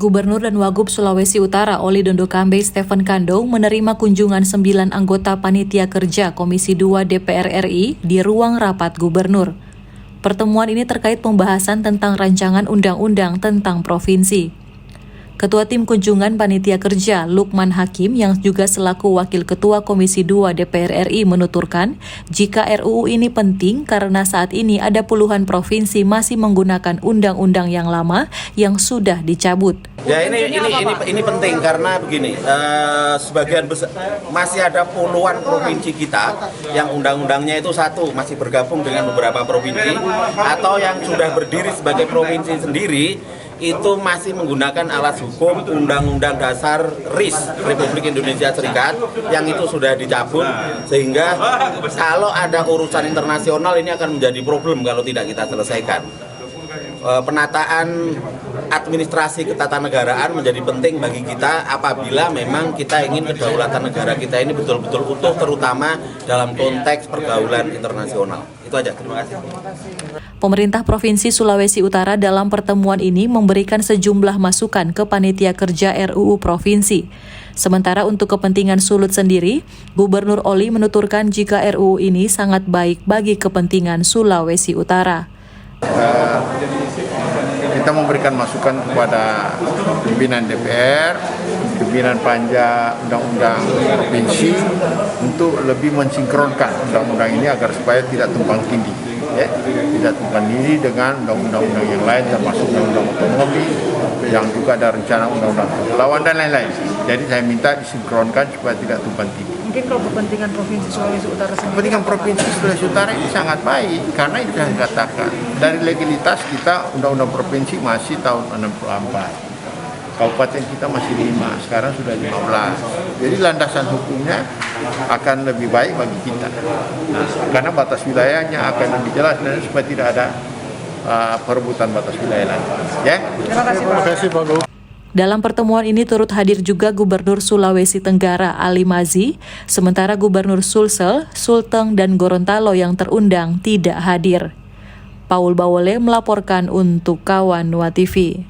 Gubernur dan Wagub Sulawesi Utara Oli Dondo Kambe Stephen Kando menerima kunjungan 9 anggota Panitia Kerja Komisi 2 DPR RI di ruang rapat Gubernur. Pertemuan ini terkait pembahasan tentang rancangan undang-undang tentang provinsi. Ketua Tim Kunjungan Panitia Kerja Lukman Hakim yang juga selaku Wakil Ketua Komisi 2 DPR RI menuturkan jika RUU ini penting karena saat ini ada puluhan provinsi masih menggunakan undang-undang yang lama yang sudah dicabut. Ya ini penting karena begini, sebagian besar masih ada puluhan provinsi kita yang undang-undangnya itu satu masih bergabung dengan beberapa provinsi atau yang sudah berdiri sebagai provinsi sendiri itu masih menggunakan alas hukum Undang-Undang Dasar RIS Republik Indonesia Serikat yang itu sudah dicabut, sehingga kalau ada urusan internasional ini akan menjadi problem kalau tidak kita selesaikan. Penataan administrasi ketatanegaraan menjadi penting bagi kita apabila memang kita ingin kedaulatan negara kita ini betul-betul utuh, terutama dalam konteks pergaulan internasional. Itu aja, terima kasih. Pemerintah Provinsi Sulawesi Utara dalam pertemuan ini memberikan sejumlah masukan ke Panitia Kerja RUU Provinsi. Sementara untuk kepentingan Sulut sendiri, Gubernur Oli menuturkan jika RUU ini sangat baik bagi kepentingan Sulawesi Utara. Kita memberikan masukan kepada pimpinan DPR, pimpinan Panja Undang-Undang Provinsi untuk lebih mensinkronkan undang-undang ini agar supaya tidak tumpang tindih, ya, tidak tumpang tindih dengan undang-undang yang lain termasuk undang-undang otonomi yang juga ada rencana undang-undang kepulauan dan lain-lain. Jadi saya minta disinkronkan supaya tidak tumpang tindih. Mungkin kalau kepentingan Provinsi Sulawesi Utara sendiri. Kepentingan Provinsi Sulawesi Utara ini sangat baik karena itu yang dikatakan dari legalitas kita undang-undang provinsi masih tahun 64, kabupaten kita masih 5, sekarang sudah 15. Jadi landasan hukumnya akan lebih baik bagi kita. Nah, karena batas wilayahnya akan lebih jelas dan supaya tidak ada perebutan batas wilayah lagi. Ya. Terima kasih Pak. Dalam pertemuan ini turut hadir juga Gubernur Sulawesi Tenggara Ali Mazi, sementara Gubernur Sulsel, Sulteng, dan Gorontalo yang terundang tidak hadir. Paul Bawole melaporkan untuk Kawan Nuwa TV.